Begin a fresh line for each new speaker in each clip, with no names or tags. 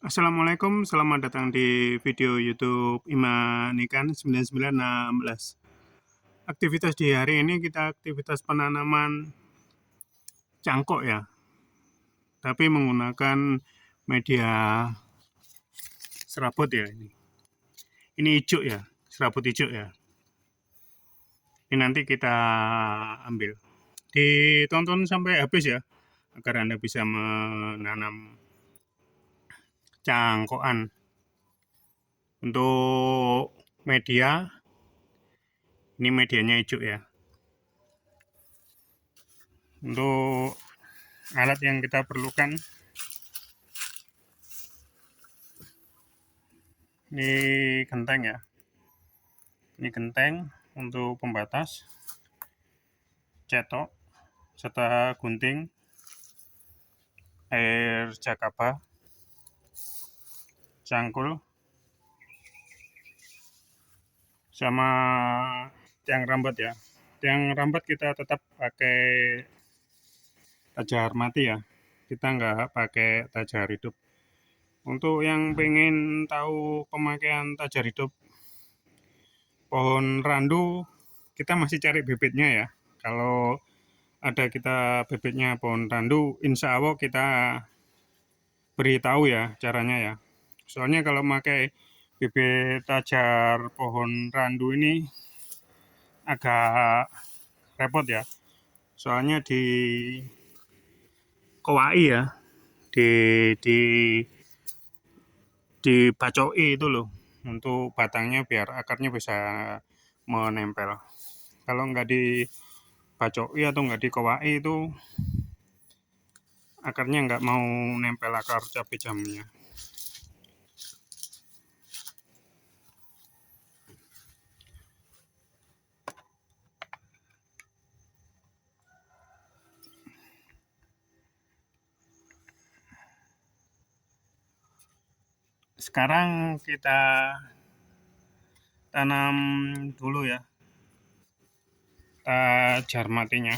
Assalamualaikum, selamat datang di video YouTube Imanikan 9916. Aktivitas di hari ini kita aktivitas penanaman cangkok ya, tapi menggunakan media serabut ya ini. Ini hijau ya, serabut hijau ya. Ini nanti kita ambil. Ditonton sampai habis ya, agar Anda bisa menanam cangkokan. Untuk media, ini medianya hijau ya. Untuk alat yang kita perlukan, ini genteng ya. Ini genteng untuk pembatas, cetok, serta gunting, air jakaba, cangkul, sama tiang rambat ya. Tiang rambat kita tetap pakai tajar mati ya. Kita nggak pakai tajar hidup. Untuk yang pengen tahu pemakaian tajar hidup pohon randu, kita masih cari bibitnya ya. Kalau ada kita bibitnya pohon randu, insya Allah kita beritahu ya caranya ya. Soalnya kalau pakai bibit tajar pohon randu ini agak repot ya. Soalnya di kowai ya, di di dibacoi itu loh untuk batangnya biar akarnya bisa menempel. Kalau nggak dibacoi atau nggak dikowai itu akarnya nggak mau nempel akar cabai jamnya. Sekarang kita tanam dulu ya tajar matinya.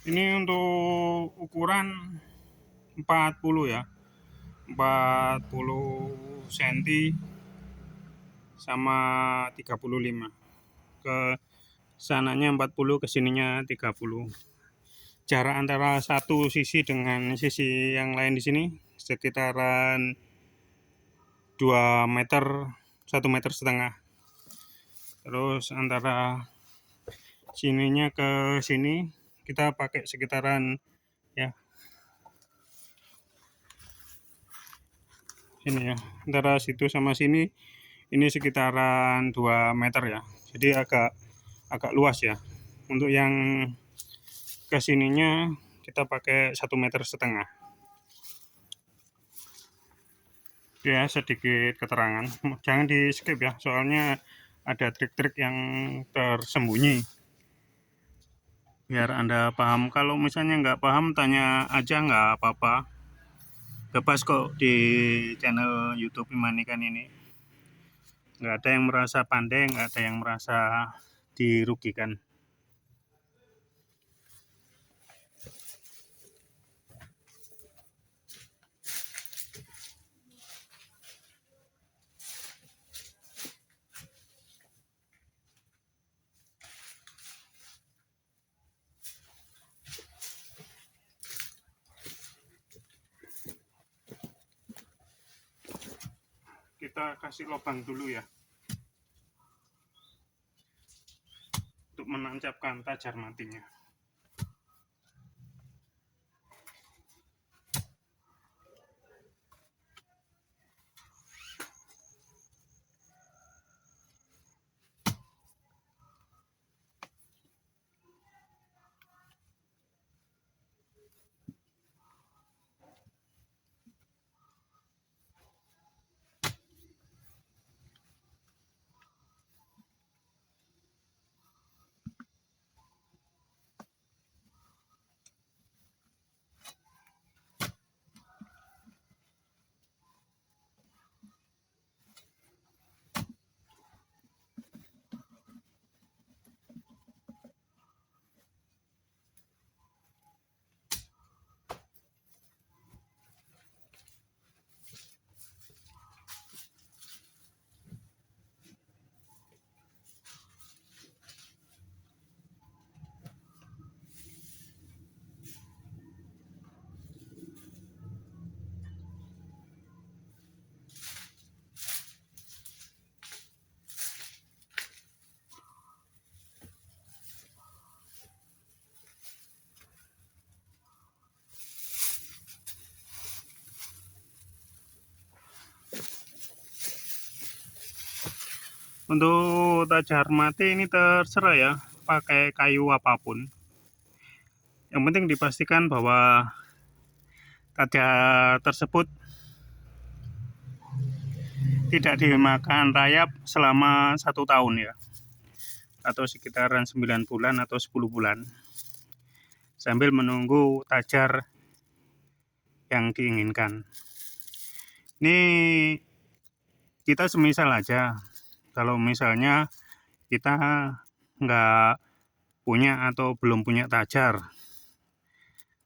Ini untuk ukuran 40 ya, 40 cm sama 35. Ke sananya 40, ke sininya 30. Jarak antara satu sisi dengan sisi yang lain di sini sekitaran 2 meter, 1,5 meter. Terus antara sininya ke sini kita pakai sekitaran ya sini ya, antara situ sama sini ini sekitaran 2 meter ya, jadi agak luas ya. Untuk yang kesininya kita pakai 1,5 meter. Ya, sedikit keterangan, jangan di skip ya, soalnya ada trik-trik yang tersembunyi biar Anda paham. Kalau misalnya nggak paham, tanya aja, nggak apa-apa, bebas kok di channel YouTube Imanikan ini. Nggak ada yang merasa pandai, nggak ada yang merasa dirugikan. Kita kasih lubang dulu ya untuk menancapkan tajar matinya. Untuk tajar mati ini terserah ya, pakai kayu apapun. Yang penting dipastikan bahwa tajar tersebut tidak dimakan rayap selama 1 tahun ya, atau sekitaran 9 bulan atau 10 bulan, sambil menunggu tajar yang diinginkan. Ini kita semisal aja, kalau misalnya kita nggak punya atau belum punya tajar,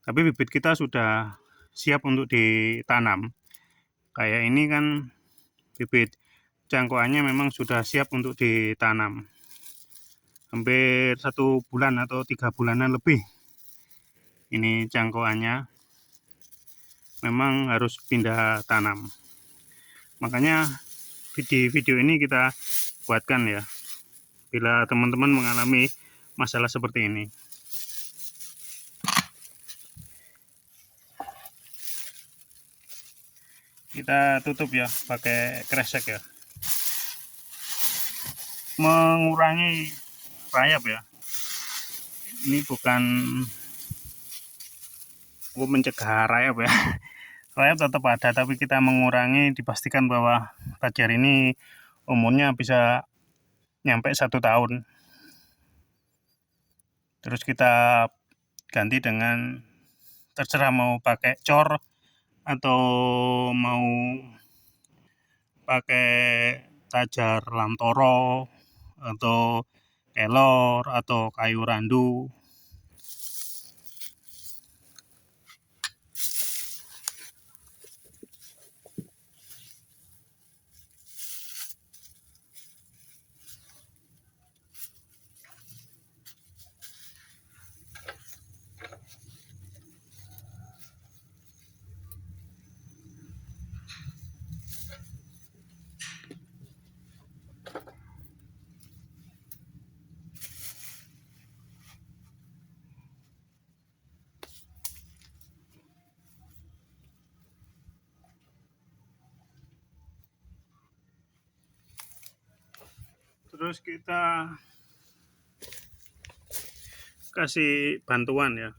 tapi bibit kita sudah siap untuk ditanam. Kayak ini kan bibit cangkokannya memang sudah siap untuk ditanam. Hampir 1 bulan atau 3 bulanan lebih. Ini cangkokannya memang harus pindah tanam. Makanya di video ini kita buatkan ya, bila teman-teman mengalami masalah seperti ini. Kita tutup ya pakai kresek ya, mengurangi rayap ya. Ini bukan mencegah rayap ya. Rayap tetap ada, tapi kita mengurangi, dipastikan bahwa tajar ini umurnya bisa nyampe 1 tahun. Terus kita ganti dengan, terserah mau pakai cor atau mau pakai tajar lamtoro atau kelor atau kayu randu. Terus kita kasih bantuan ya.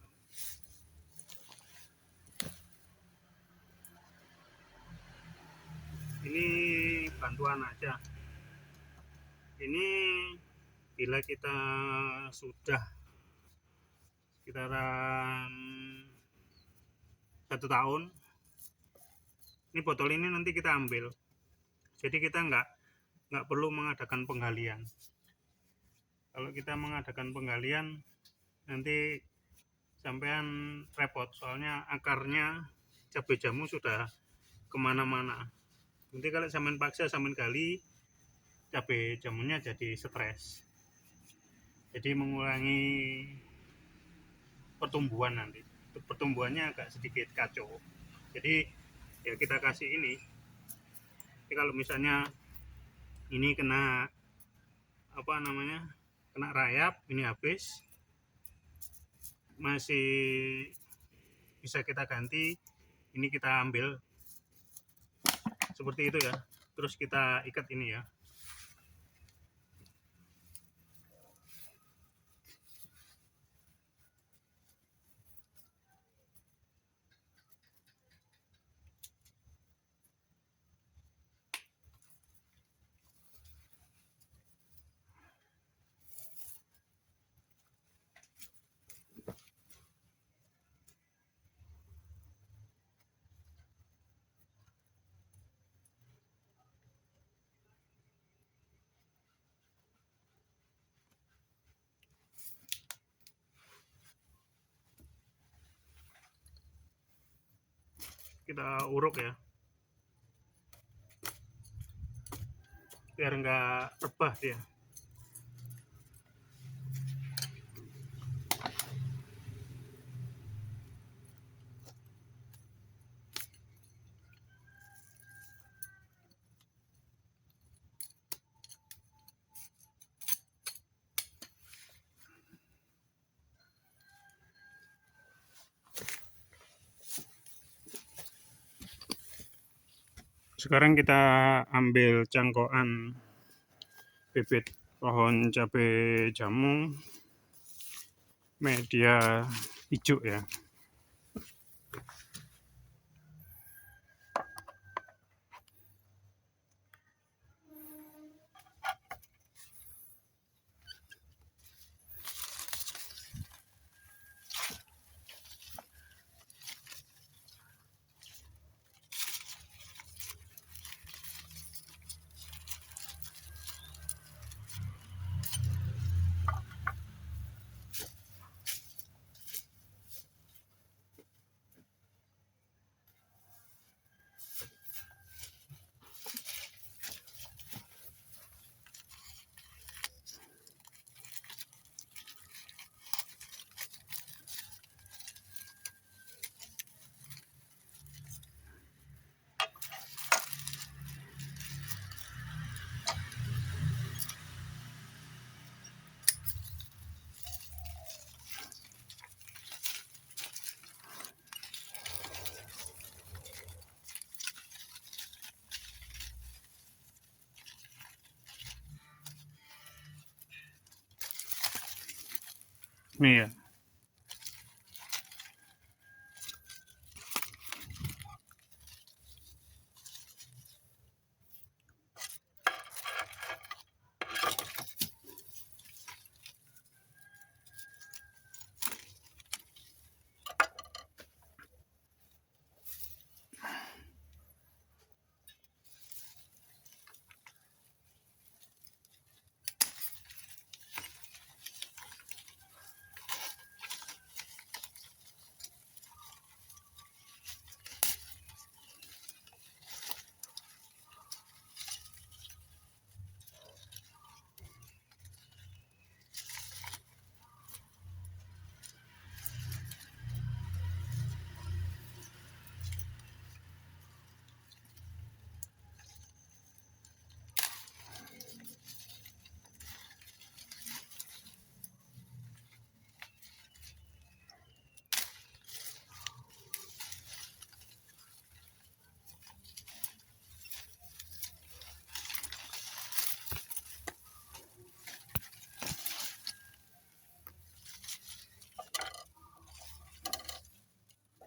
Ini bantuan aja. Ini bila kita sudah sekitaran 1 tahun, ini botol ini nanti kita ambil. Jadi kita nggak perlu mengadakan penggalian. Kalau kita mengadakan penggalian, nanti sampean repot, soalnya akarnya cabai jamu sudah kemana-mana. Nanti kalau sampean paksa sampean gali, cabai jamunya jadi stres, jadi mengurangi pertumbuhan. Nanti pertumbuhannya agak sedikit kacau. Jadi ya kita kasih ini. Jadi kalau misalnya ini kena kena rayap, ini habis, masih bisa kita ganti, ini kita ambil seperti itu ya. Terus kita ikat ini ya. Kita uruk ya, biar nggak rebah dia. Sekarang kita ambil cangkokan bibit pohon cabai jamu media hijau ya. Nih ya.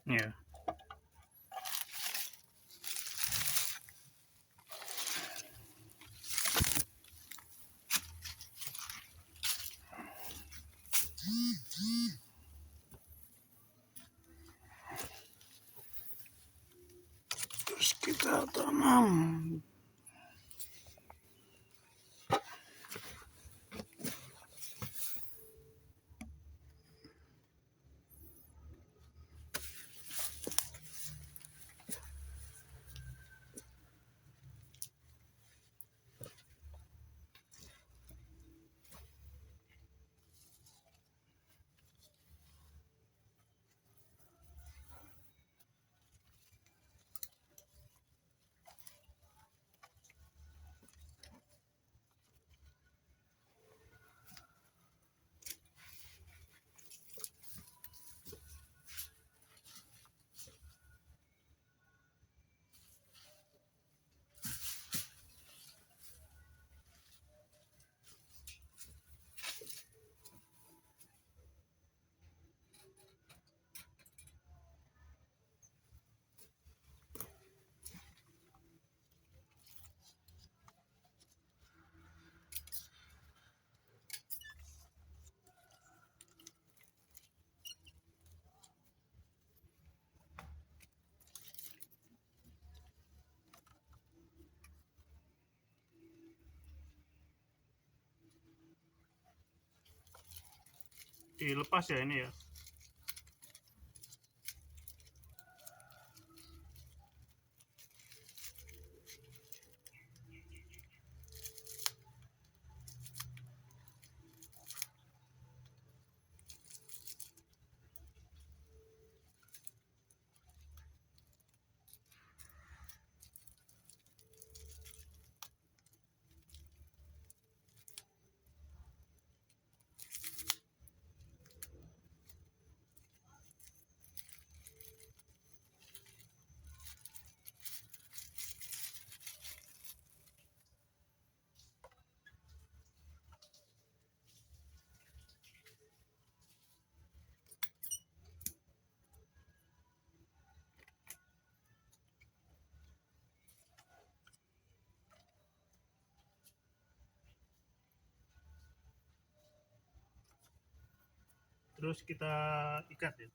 Ya. Terus kita tanam. Dilepas ya ini ya. terus kita ikat ya.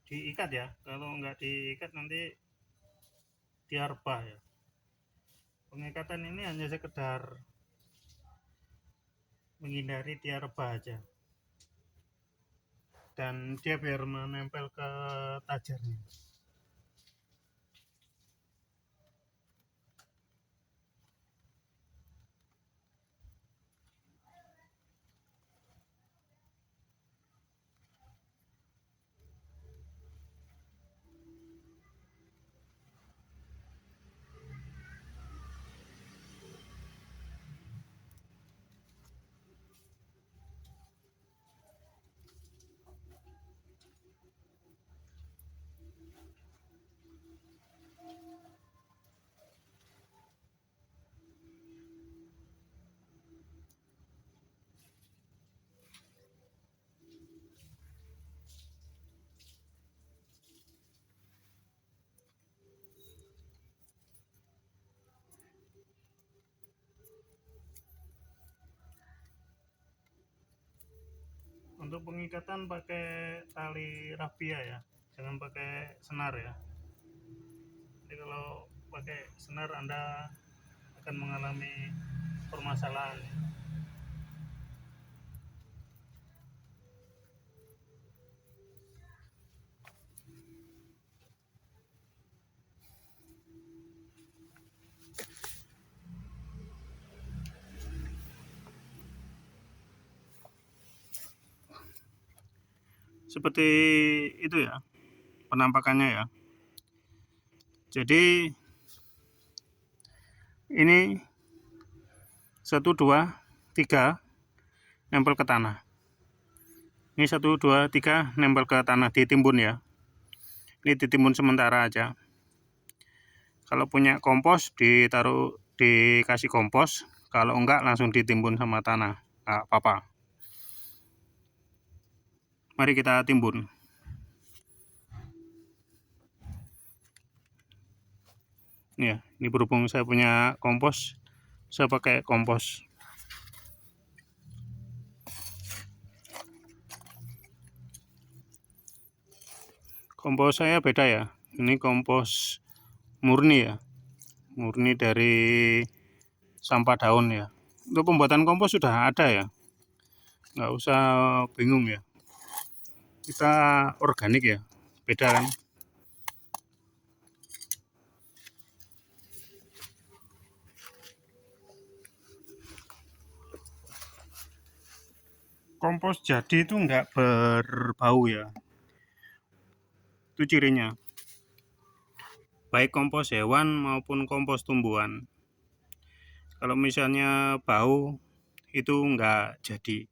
Diikat ya, kalau nggak diikat nanti dia rebah ya. Pengikatan ini hanya sekedar menghindari dia rebah aja, dan dia biar menempel ke tajarnya. Untuk pengikatan pakai tali rafia ya, jangan pakai senar ya. Jadi kalau pakai senar Anda akan mengalami permasalahan. Seperti itu ya penampakannya ya. Jadi ini 1 2 3 nempel ke tanah. Ini 1 2 3 nempel ke tanah, ditimbun ya. Ini ditimbun sementara aja. Kalau punya kompos dikasih kompos, kalau enggak langsung ditimbun sama tanah. Nggak apa-apa. Mari kita timbun. Ya, ini berhubung saya punya kompos, saya pakai kompos. Kompos saya beda ya. Ini kompos murni ya. Murni dari sampah daun ya. Untuk pembuatan kompos sudah ada ya. Nggak usah bingung ya. Kita organik ya. Beda kan? Kompos jadi itu nggak berbau ya. Itu cirinya. Baik kompos hewan maupun kompos tumbuhan. Kalau misalnya bau itu nggak jadi.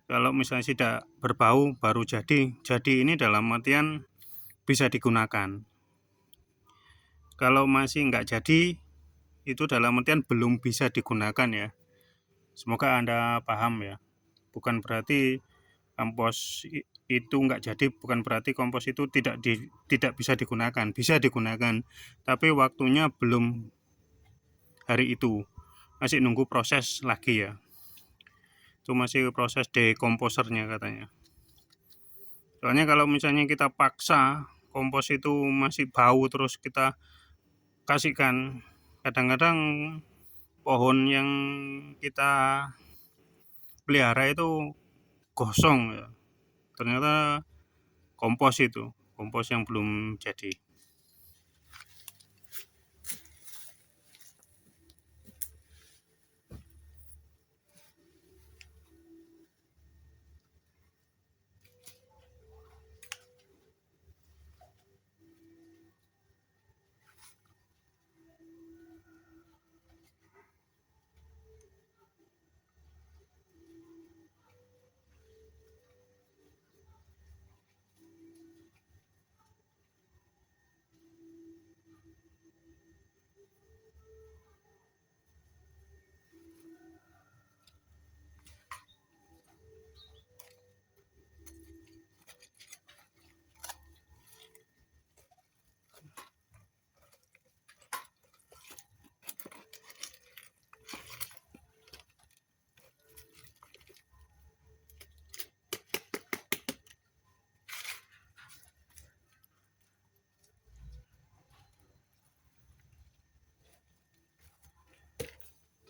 Kalau misalnya tidak berbau baru jadi. Jadi ini dalam artian bisa digunakan. Kalau masih nggak jadi itu dalam artian belum bisa digunakan ya. Semoga Anda paham ya. Bukan berarti kompos itu nggak jadi, bukan berarti kompos itu tidak bisa digunakan. Bisa digunakan, tapi waktunya belum hari itu. Masih nunggu proses lagi ya. Itu masih proses dekomposernya katanya. Soalnya kalau misalnya kita paksa kompos itu masih bau terus kita kasihkan, kadang-kadang pohon yang kita pelihara itu gosong ya. Ternyata kompos yang belum jadi.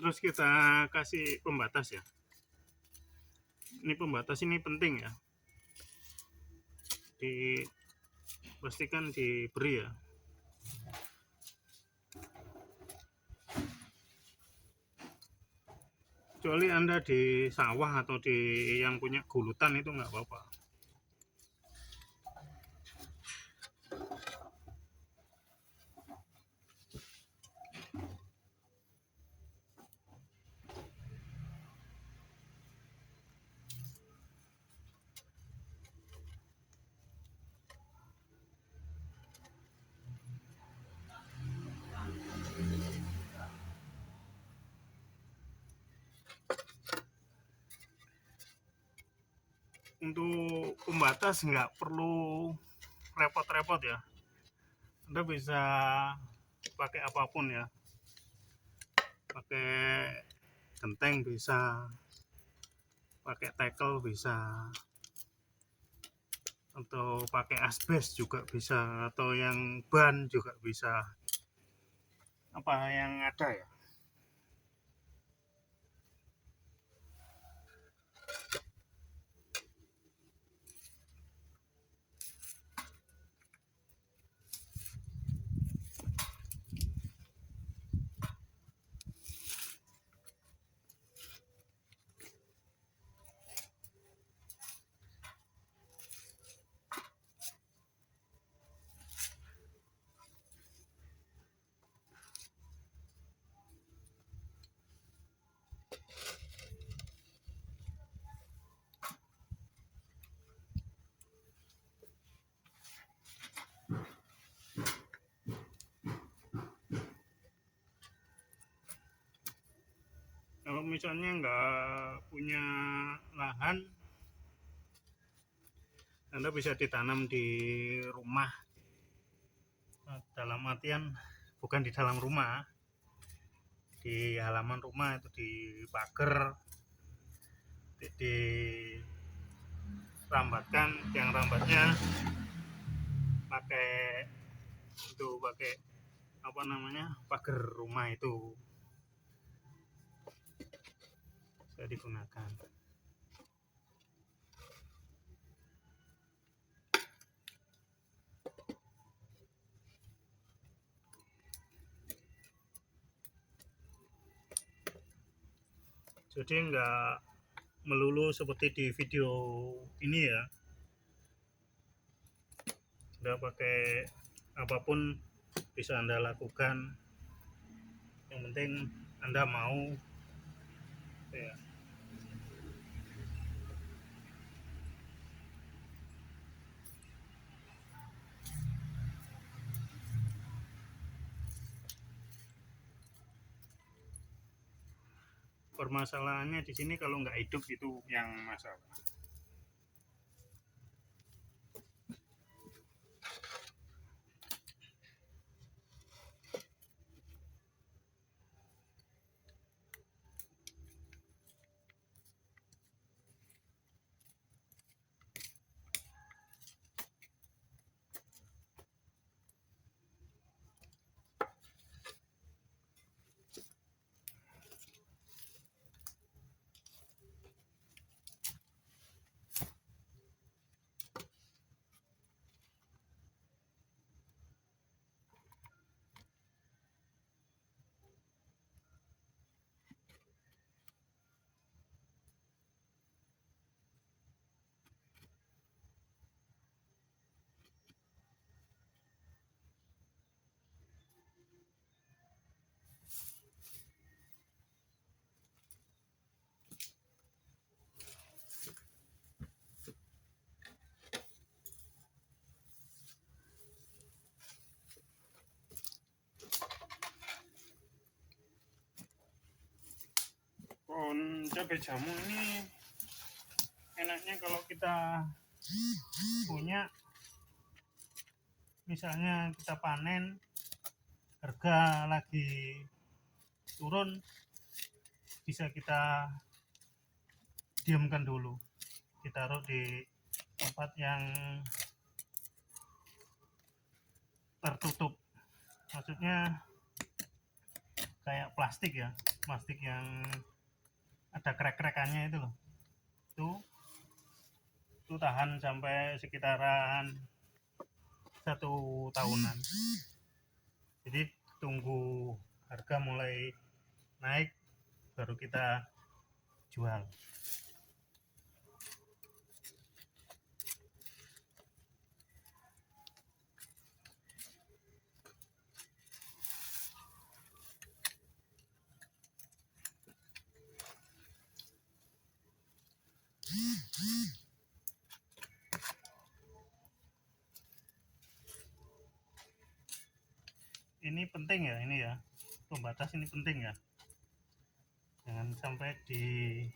Terus kita kasih pembatas ya. Ini pembatas ini penting ya, pastikan diberi ya. Kecuali Anda di sawah atau di yang punya gulutan itu nggak apa-apa. Untuk pembatas nggak perlu repot-repot ya. Anda bisa pakai apapun ya, pakai genteng bisa, pakai tackle bisa, atau pakai asbes juga bisa, atau yang ban juga bisa, apa yang ada ya. Kalau misalnya nggak punya lahan, Anda bisa ditanam di rumah, dalam artian bukan di dalam rumah, di halaman rumah, itu di pagar, dirambatkan, yang rambatnya pakai apa namanya, pagar rumah itu bisa digunakan. Jadi nggak melulu seperti di video ini ya, nggak pakai apapun bisa Anda lakukan, yang penting Anda mau ya. Permasalahannya di sini kalau nggak hidup itu yang masalah. Pohon cabai jamu ini enaknya kalau kita punya, misalnya kita panen, harga lagi turun, bisa kita diamkan dulu, ditaruh di tempat yang tertutup, maksudnya kayak plastik ya, plastik yang ada krek-krekannya itu loh, itu tahan sampai sekitaran 1 tahunan. Jadi tunggu harga mulai naik baru kita jual. Ini penting ya, ini ya, pembatas ini penting ya, jangan sampai dilupakan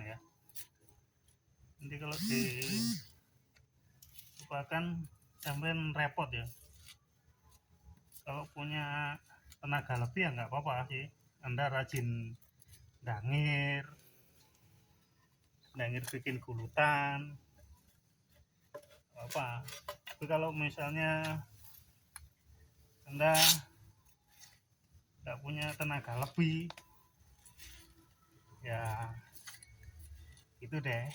ya. Nanti kalau dilupakan sampai repot ya. Kalau punya tenaga lebih ya nggak apa-apa sih, Anda rajin dangir bikin gulutan apa. Tapi kalau misalnya Anda nggak punya tenaga lebih ya itu deh.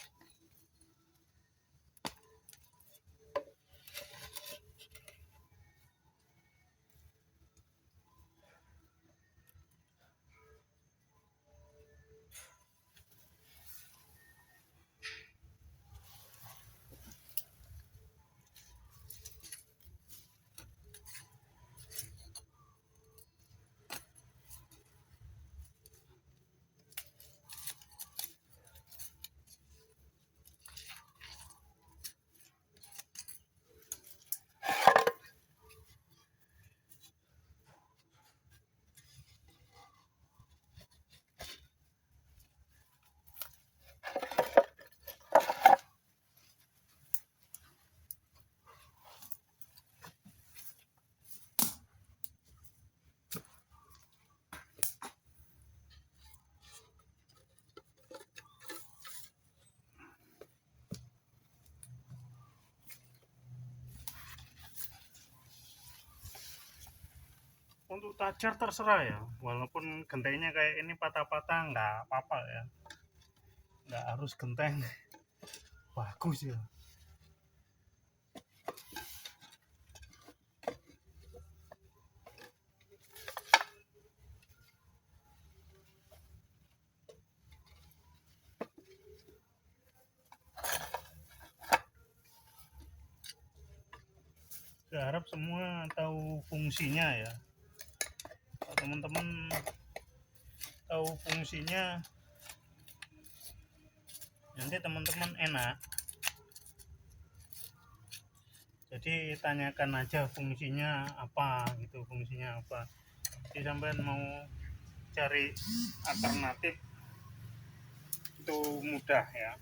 Untuk tajar terserah ya, walaupun gentengnya kayak ini patah-patah nggak apa-apa ya, nggak harus genteng bagus ya. Saya harap semua tahu fungsinya ya. Kalau teman-teman tahu fungsinya, nanti teman-teman enak. Jadi tanyakan aja fungsinya apa gitu, fungsinya apa. Jadi sampean mau cari alternatif itu mudah ya.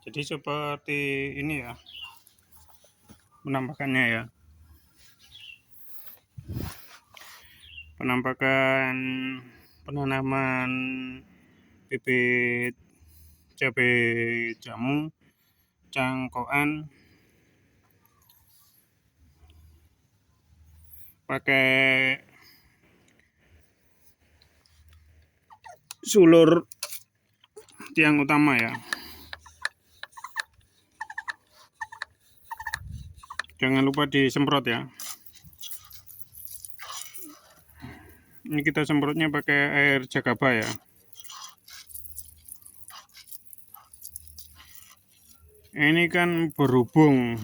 Jadi seperti ini ya penampakannya ya. Penampakan penanaman bibit cabai jamu, cangkokan, pakai sulur tiang utama ya. Jangan lupa disemprot ya. Ini kita semprotnya pakai air jagaba ya. Ini kan berhubung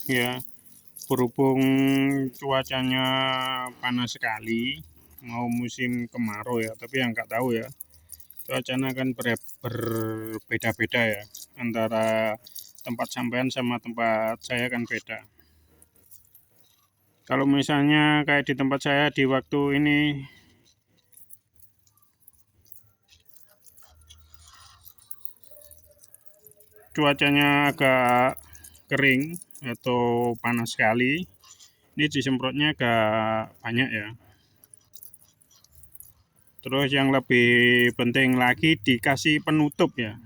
ya, berhubung cuacanya panas sekali, mau musim kemarau ya, tapi yang nggak tahu ya, cuacanya kan berbeda-beda ya, antara tempat sampean sama tempat saya kan beda. Kalau misalnya kayak di tempat saya di waktu ini cuacanya agak kering atau panas sekali, ini disemprotnya agak banyak ya. Terus yang lebih penting lagi dikasih penutup ya.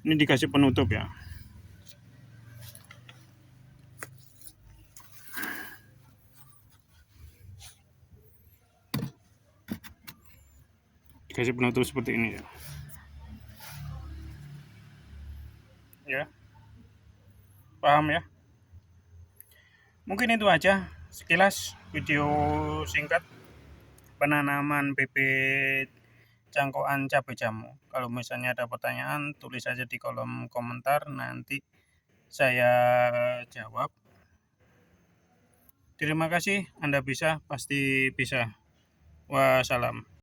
Ini dikasih penutup ya. Dikasih penutup seperti ini ya. Ya, paham ya? Mungkin itu aja sekilas video singkat penanaman bibit cangkokan cabai jamu. Kalau misalnya ada pertanyaan, tulis saja di kolom komentar, nanti saya jawab. Terima kasih, Anda bisa, pasti bisa. Wassalam.